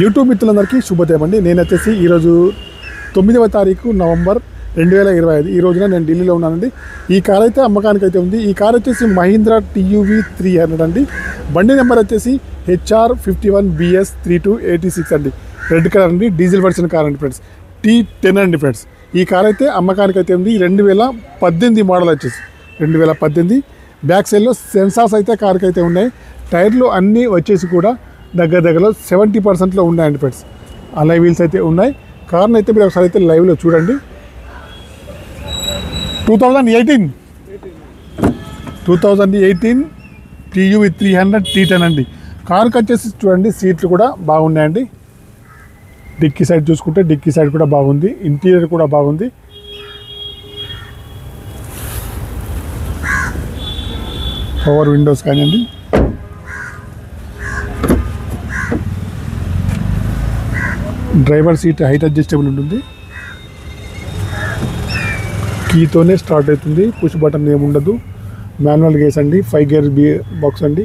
YouTube మిత్రులందరికీ శుభోదయం అండి. నేను వచ్చేసి ఈరోజు 9వ తారీఖు నవంబర్ 2025 ఈ రోజున నేను ఢిల్లీలో ఉన్నానండి. ఈ కార్ అయితే అమ్మకానికి అయితే ఉంది. ఈ కార్ వచ్చేసి మహీంద్రా TUV 300 అండి. బండి నెంబర్ వచ్చేసి HR51BS 3286 అండి. రెడ్ కలర్ అండి, డీజిల్ వర్షన్ కార్ అండి ఫ్రెండ్స్. T10 అండి ఫ్రెండ్స్. ఈ కార్ అయితే అమ్మకానికి అయితే ఉంది. 2018 మోడల్ వచ్చేసి 2018. బ్యాక్ సైడ్లో సెన్సార్స్ అయితే కార్కి అయితే ఉన్నాయి. టైర్లు అన్నీ వచ్చేసి కూడా దగ్గరలో 70% ఉన్నాయండి ఫ్రెండ్స్. అలాయ్ వీల్స్ అయితే ఉన్నాయి. కార్ని అయితే మీరు ఒకసారి అయితే లైవ్లో చూడండి. 2018 TUV 300 T10 అండి. కార్కి వచ్చేసి చూడండి, సీట్లు కూడా బాగున్నాయండి. డిక్కీ సైడ్ చూసుకుంటే డిక్కీ సైడ్ కూడా బాగుంది. ఇంటీరియర్ కూడా బాగుంది. పవర్ విండోస్ కానివ్వండి, డ్రైవర్ సీట్ హైట్ అడ్జస్టబుల్ ఉంటుంది. కీతోనే స్టార్ట్ అవుతుంది. పుష్ బటన్ ఏముండదు. మాన్యువల్ గేర్స్ అండి. 5 గేర్ బాక్స్ అండి.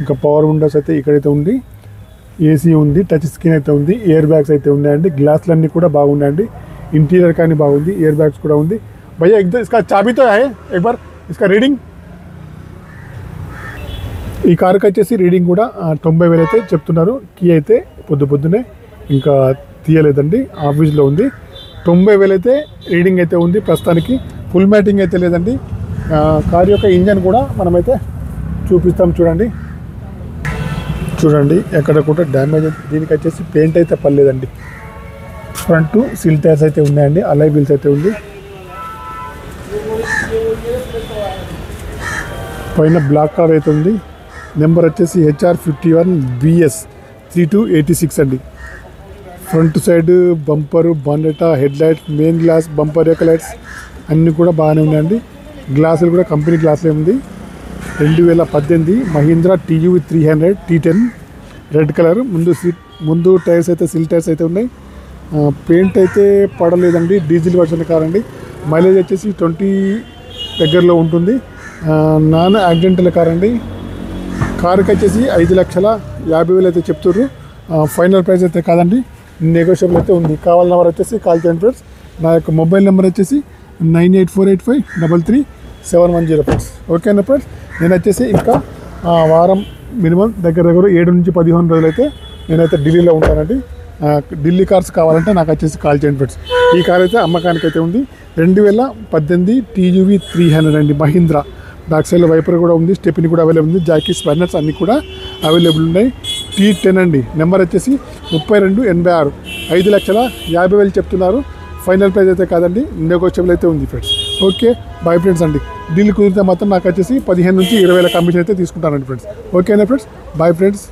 ఇంకా పవర్ విండోస్ అయితే ఇక్కడైతే ఉంది. ఏసీ ఉంది. టచ్ స్క్రీన్ అయితే ఉంది. ఎయిర్ బ్యాగ్స్ అయితే ఉన్నాయండి. గ్లాసులు అన్నీ కూడా బాగున్నాయండి. ఇంటీరియర్ కానీ బాగుంది. ఎయిర్ బ్యాగ్స్ కూడా ఉంది. భయ్యా ఇస్కా చాబీతో హై ఎక్ బార్ ఇస్కా రీడింగ్. ఈ కార్కి వచ్చేసి రీడింగ్ కూడా 90,000 అయితే చెప్తున్నారు. కీ అయితే పొద్దునే ఇంకా తీయలేదండి, ఆఫీస్లో ఉంది. 90,000 అయితే రీడింగ్ అయితే ఉంది ప్రస్తుతానికి. ఫుల్ మ్యాటింగ్ అయితే లేదండి. కార్ యొక్క ఇంజన్ కూడా మనమైతే చూపిస్తాం. చూడండి ఎక్కడ కూడా డ్యామేజ్. దీనికి వచ్చేసి పెయింట్ అయితే పర్లేదండి. ఫ్రంట్ సిల్ టైర్స్ అయితే ఉన్నాయండి. అలాయ్ వీల్స్ అయితే ఉంది. పైన బ్లాక్ కలర్ అయితే ఉంది. నెంబర్ వచ్చేసి HR51BS 3286 అండి. ఫ్రంట్ సైడ్ బంపరు, బానెటా, head lights, main glass, bumper యొక్క లైట్స్ అన్నీ కూడా బాగానే ఉన్నాయండి. గ్లాసులు కూడా కంపెనీ గ్లాసులే ఉంది. 2018 Mahindra TUV 300 T10 red colour. ముందు టైర్స్ అయితే సిల్ టైర్స్ అయితే ఉన్నాయి. పెయింట్ అయితే పడలేదండి. డీజిల్ వర్షన్ కార్ అండి. మైలేజ్ వచ్చేసి 20 దగ్గరలో ఉంటుంది. నాన్ యాక్సిడెంటల్ కార్ అండి. కారుకి వచ్చేసి 5,50,000 అయితే చెప్తుర్రు. ఫైనల్ ప్రైస్ అయితే కాదండి, నెగోషియబుల్ అయితే ఉంది. కావాలన్న వారు వచ్చేసి కాల్ చేయండి ఫ్రెండ్స్. నా యొక్క మొబైల్ నెంబర్ వచ్చేసి 9848533710 ఫ్రెండ్స్. ఓకేనా ఫ్రెండ్స్. నేను వచ్చేసి ఇంకా వారం మినిమం దగ్గర 7 నుంచి 15 రోజులు అయితే నేనైతే ఢిల్లీలో ఉంటానండి. ఢిల్లీ కార్స్ కావాలంటే నాకు వచ్చేసి కాల్ చేయండి ఫ్రెండ్స్. ఈ కార్ అయితే అమ్మకానికి అయితే ఉంది. 2018 TUV 300 అండి మహీంద్రా. బ్యాక్ సైడ్లో వైపర్ కూడా ఉంది. స్టెప్ని కూడా అవైలబుల్ ఉంది. జాకీ స్పైనర్స్ అన్నీ కూడా అవైలబుల్ ఉన్నాయి. T10 అండి. నెంబర్ వచ్చేసి 3286. 5,50,000 చెప్తున్నారు. ఫైనల్ ప్రైస్ అయితే కాదండి, నెగోషియబుల్ అయితే ఉంది ఫ్రెండ్స్. ఓకే బాయ్ ఫ్రెండ్స్ అండి. డీల్ కుదిరితే మాత్రం నాకు వచ్చేసి 15 నుంచి 20,000 కమిషన్ అయితే తీసుకుంటానండి ఫ్రెండ్స్. ఓకేనా ఫ్రెండ్స్. Bye friends.